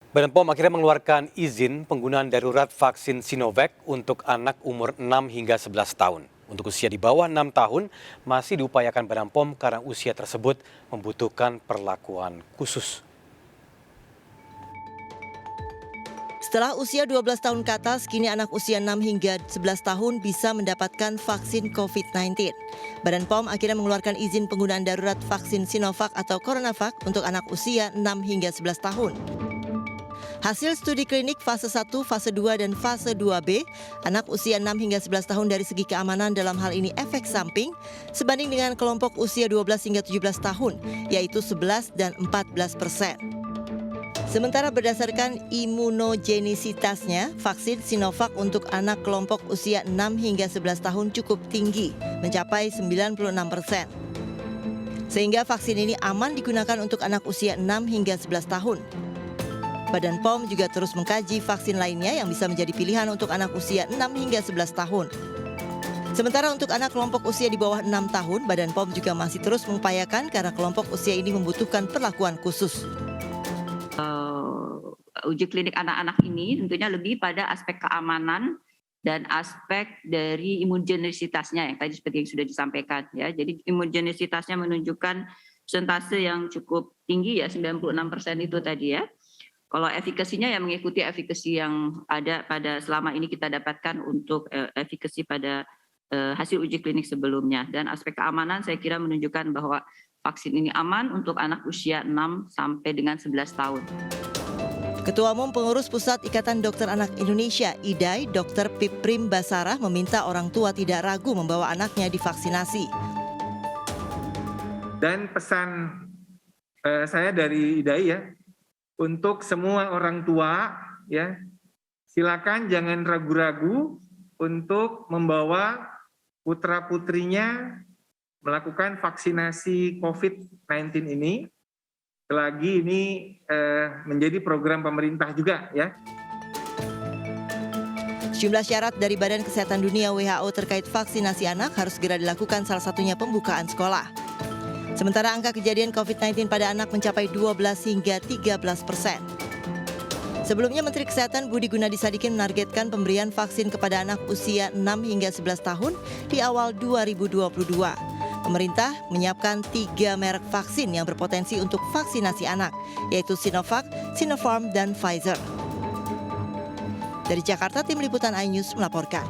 Badan POM akhirnya mengeluarkan izin penggunaan darurat vaksin Sinovac untuk anak umur 6 hingga 11 tahun. Untuk usia di bawah 6 tahun masih diupayakan Badan POM karena usia tersebut membutuhkan perlakuan khusus. Setelah usia 12 tahun ke atas, kini anak usia 6 hingga 11 tahun bisa mendapatkan vaksin COVID-19. Badan POM akhirnya mengeluarkan izin penggunaan darurat vaksin Sinovac atau CoronaVac untuk anak usia 6 hingga 11 tahun. Hasil studi klinik fase 1, fase 2, dan fase 2B, anak usia 6 hingga 11 tahun dari segi keamanan dalam hal ini efek samping, sebanding dengan kelompok usia 12 hingga 17 tahun, yaitu 11 dan 14%. Sementara berdasarkan imunogenisitasnya, vaksin Sinovac untuk anak kelompok usia 6 hingga 11 tahun cukup tinggi, mencapai 96%. Sehingga vaksin ini aman digunakan untuk anak usia 6 hingga 11 tahun. Badan POM juga terus mengkaji vaksin lainnya yang bisa menjadi pilihan untuk anak usia 6 hingga 11 tahun. Sementara untuk anak kelompok usia di bawah 6 tahun, Badan POM juga masih terus mengupayakan karena kelompok usia ini membutuhkan perlakuan khusus. Uji klinik anak-anak ini tentunya lebih pada aspek keamanan dan aspek dari imunogenisitasnya yang tadi seperti yang sudah disampaikan ya. Jadi imunogenisitasnya menunjukkan persentase yang cukup tinggi ya, 96% itu tadi ya. Kalau efikasinya ya mengikuti efikasi yang ada pada selama ini kita dapatkan untuk efikasi pada hasil uji klinik sebelumnya. Dan aspek keamanan saya kira menunjukkan bahwa vaksin ini aman untuk anak usia 6 sampai dengan 11 tahun. Ketua Umum Pengurus Pusat Ikatan Dokter Anak Indonesia, IDAI, Dr. Piprim Basarah meminta orang tua tidak ragu membawa anaknya divaksinasi. Dan pesan saya dari IDAI ya, untuk semua orang tua ya, silakan jangan ragu-ragu untuk membawa putra-putrinya melakukan vaksinasi COVID-19 ini. Selagi ini menjadi program pemerintah juga ya. Sejumlah syarat dari Badan Kesehatan Dunia WHO terkait vaksinasi anak harus segera dilakukan, salah satunya pembukaan sekolah. Sementara angka kejadian COVID-19 pada anak mencapai 12 hingga 13%. Sebelumnya Menteri Kesehatan Budi Gunadi Sadikin menargetkan pemberian vaksin kepada anak usia 6 hingga 11 tahun di awal 2022. Pemerintah menyiapkan 3 merek vaksin yang berpotensi untuk vaksinasi anak, yaitu Sinovac, Sinopharm, dan Pfizer. Dari Jakarta, Tim Liputan iNews melaporkan.